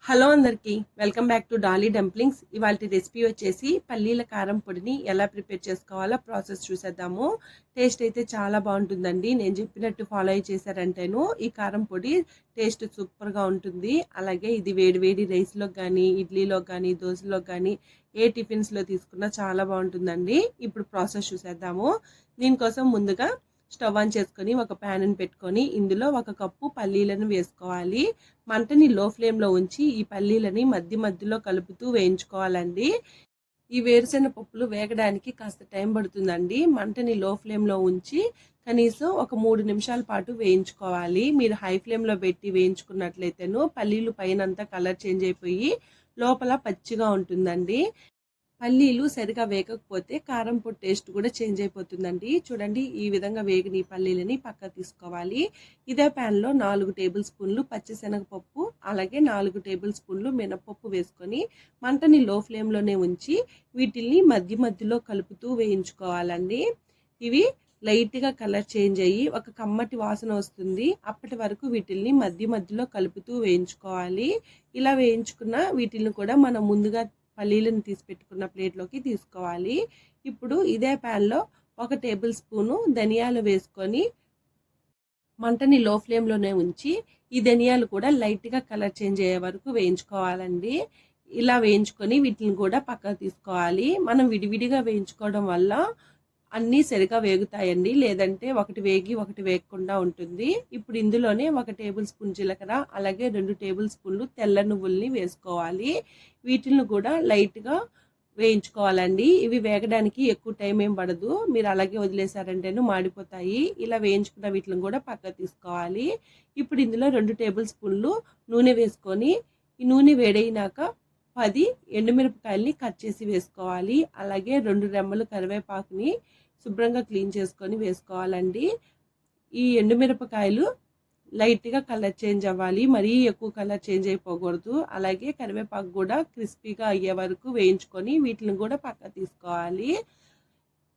Hello అందరికీ welcome back to Dolly dumplings. ఇవాళ recipe వచ్చేసి పల్లీల కారం పొడిని ఎలా ప్రిపేర్ చేసుకోవాలో ప్రాసెస్ చూసేద్దాము. టేస్ట్ అయితే చాలా బాగుంటుందండి. నేను చెప్పినట్టు ఫాలో అయ్యి చేశారంటేను ఈ కారం పొడి టేస్ట్ సూపర్గా ఉంటుంది. అలాగే ఇది వేడి వేడి రైస్లోకి కానీ, ఇడ్లీలోకి కానీ, దోశలోకి కానీ, ఏ టిఫిన్స్లో తీసుకున్నా చాలా బాగుంటుందండి. ఇప్పుడు ప్రాసెస్ చూసేద్దాము. దీనికోసం ముందుగా స్టవ్ ఆన్ చేసుకొని ఒక ప్యాన్ పెట్టుకొని ఇందులో 1 కప్పు పల్లీలను వేసుకోవాలి. మంటని లో ఫ్లేమ్లో ఉంచి ఈ పల్లీలని మధ్యలో కలుపుతూ వేయించుకోవాలండి. ఈ వేరుశెనగ పప్పులు వేగడానికి కాస్త టైం పడుతుందండి. మంటని లో ఫ్లేమ్లో ఉంచి కనీసం ఒక 3 నిమిషాల పాటు వేయించుకోవాలి. మీరు హై ఫ్లేమ్లో పెట్టి వేయించుకున్నట్లయితేను పల్లీలు పైనంతా కలర్ చేంజ్ అయిపోయి లోపల పచ్చిగా ఉంటుందండి. పల్లీలు సరిగా వేగకపోతే కారం పొడి టేస్ట్ కూడా చేంజ్ అయిపోతుందండి. చూడండి, ఈ విధంగా వేగిన ఈ పల్లీలని పక్క తీసుకోవాలి. ఇదే ప్యాన్లో 4 టేబుల్ స్పూన్లు పచ్చిశనగపప్పు, అలాగే 4 టేబుల్ స్పూన్లు మినపప్పు వేసుకొని మంటని లో ఫ్లేమ్లోనే ఉంచి వీటిల్ని మధ్యలో కలుపుతూ వేయించుకోవాలండి. ఇవి లైట్గా కలర్ చేంజ్ అయ్యి ఒక కమ్మటి వాసన వస్తుంది. అప్పటి వరకు వీటిల్ని మధ్యలో కలుపుతూ వేయించుకోవాలి. ఇలా వేయించుకున్న వీటిల్ని కూడా మనం ముందుగా పల్లీలను తీసి పెట్టుకున్న ప్లేట్లోకి తీసుకోవాలి. ఇప్పుడు ఇదే ప్యాన్లో 1 టేబుల్ స్పూను ధనియాలు వేసుకొని మంటని లో ఫ్లేమ్లోనే ఉంచి ఈ ధనియాలు కూడా లైట్గా కలర్ చేంజ్ అయ్యే వరకు వేయించుకోవాలండి. ఇలా వేయించుకొని వీటిని కూడా పక్కకు తీసుకోవాలి. మనం విడివిడిగా వేయించుకోవడం వల్ల అన్నీ సరిగా వేగుతాయండి. లేదంటే ఒకటి వేగి ఒకటి వేగకుండా ఉంటుంది. ఇప్పుడు ఇందులోనే 1 టేబుల్ స్పూన్ జీలకర్ర, అలాగే 2 టేబుల్ స్పూన్లు తెల్ల నువ్వుల్ని వేసుకోవాలి. వీటిని కూడా లైట్గా వేయించుకోవాలండి. ఇవి వేగడానికి ఎక్కువ టైం ఏం పడదు. మీరు అలాగే వదిలేసారంటేను మాడిపోతాయి. ఇలా వేయించుకున్న వీటిని కూడా పక్కకు తీసుకోవాలి. ఇప్పుడు ఇందులో 2 టేబుల్ స్పూన్లు నూనె వేసుకొని ఈ నూనె వేడైనాక 10 ఎండుమిరపకాయల్ని కట్ చేసి వేసుకోవాలి. అలాగే 2 రెమ్మలు కరివేపాకుని శుభ్రంగా క్లీన్ చేసుకొని వేసుకోవాలండి. ఈ ఎండుమిరపకాయలు లైట్గా కలర్ చేంజ్ అవ్వాలి. మరీ ఎక్కువ కలర్ చేంజ్ అయిపోకూడదు. అలాగే కరివేపాకు కూడా క్రిస్పీగా అయ్యే వరకు వేయించుకొని వీటిని కూడా పక్క తీసుకోవాలి.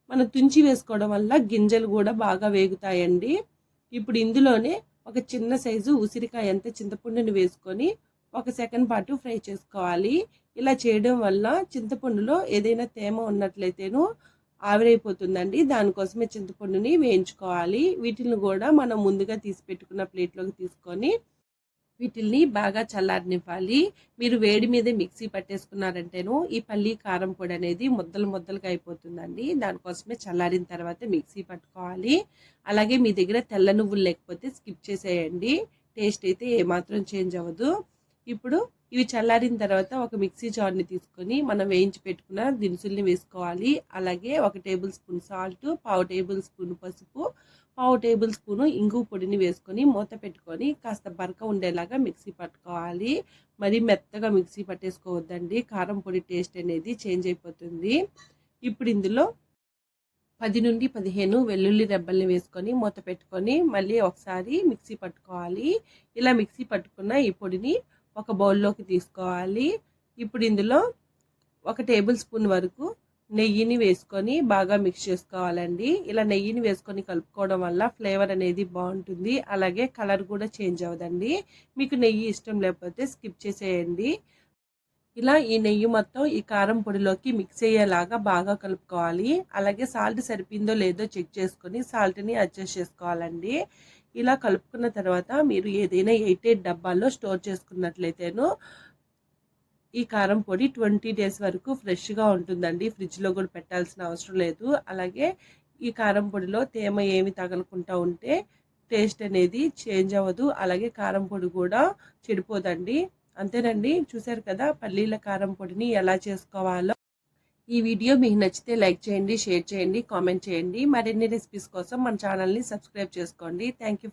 మనం తుంచి వేసుకోవడం వల్ల గింజలు కూడా బాగా వేగుతాయండి. ఇప్పుడు ఇందులోనే ఒక చిన్న సైజు ఉసిరికాయ అంత చింతపండుని వేసుకొని 1 సెకండ్ పాటు ఫ్రై చేసుకోవాలి. ఇలా చేయడం వల్ల చింతపండులో ఏదైనా తేమ ఉన్నట్లయితేను ఆవిరైపోతుందండి. దానికోసమే చింతపండుని వేయించుకోవాలి. వీటిని కూడా మనం ముందుగా తీసి పెట్టుకున్న ప్లేట్లోకి తీసుకొని వీటిల్ని బాగా చల్లారనివ్వాలి. మీరు వేడి మీద మిక్సీ పట్టేసుకున్నారంటేను ఈ పల్లి కారం పొడి అనేది ముద్దలుగా అయిపోతుందండి. దానికోసమే చల్లారిన తర్వాత మిక్సీ పట్టుకోవాలి. అలాగే మీ దగ్గర తెల్ల నువ్వులు లేకపోతే స్కిప్ చేసేయండి. టేస్ట్ అయితే ఏమాత్రం చేంజ్ అవ్వదు. ఇప్పుడు ఇవి చల్లారిన తర్వాత ఒక మిక్సీ జార్ని తీసుకొని మనం వేయించి పెట్టుకున్న దినుసుల్ని వేసుకోవాలి. అలాగే 1 table spoon salt, 1/2 table spoon పసుపు, 1/2 టేబుల్ స్పూన్ ఇంగు పొడిని వేసుకొని మూత పెట్టుకొని కాస్త బరక ఉండేలాగా మిక్సీ పట్టుకోవాలి. మరి మెత్తగా మిక్సీ పట్టేసుకోవద్దండి. కారం పొడి టేస్ట్ అనేది చేంజ్ అయిపోతుంది. ఇప్పుడు ఇందులో 10 నుండి 15 వెల్లుల్లి రెబ్బల్ని వేసుకొని మూత పెట్టుకొని మళ్ళీ ఒకసారి మిక్సీ పట్టుకోవాలి. ఇలా మిక్సీ పట్టుకున్న ఈ పొడిని ఒక బౌల్లోకి తీసుకోవాలి. ఇప్పుడు ఇందులో 1 టేబుల్ స్పూన్ వరకు నెయ్యిని వేసుకొని బాగా మిక్స్ చేసుకోవాలండి. ఇలా నెయ్యిని వేసుకొని కలుపుకోవడం వల్ల ఫ్లేవర్ అనేది బాగుంటుంది. అలాగే కలర్ కూడా చేంజ్ అవ్వదండి. మీకు నెయ్యి ఇష్టం లేకపోతే స్కిప్ చేసేయండి. ఇలా ఈ నెయ్యి మొత్తం ఈ కారం పొడిలోకి మిక్స్ అయ్యేలాగా బాగా కలుపుకోవాలి. అలాగే సాల్ట్ సరిపోయిందో లేదో చెక్ చేసుకొని సాల్ట్ని అడ్జస్ట్ చేసుకోవాలండి. ఇలా కలుపుకున్న తర్వాత మీరు ఏదైనా 8 డబ్బాల్లో స్టోర్ చేసుకున్నట్లయితేను ఈ కారం పొడి 20 డేస్ వరకు ఫ్రెష్గా ఉంటుందండి. ఫ్రిడ్జ్లో కూడా పెట్టాల్సిన అవసరం లేదు. అలాగే ఈ కారం పొడిలో తేమ ఏమి తగలకుండా ఉంటే టేస్ట్ అనేది చేంజ్ అవ్వదు. అలాగే కారం పొడి కూడా చెడిపోదండి. అంతేనండి, చూసారు కదా పల్లీల కారం పొడిని ఎలా చేసుకోవాలో. ఈ వీడియో మీకు నచ్చితే లైక్ చేయండి, షేర్ చేయండి, కామెంట్ చేయండి. మరిన్ని రెసిపీస్ కోసం మన ఛానల్ని సబ్స్క్రైబ్ చేసుకోండి. Thank you.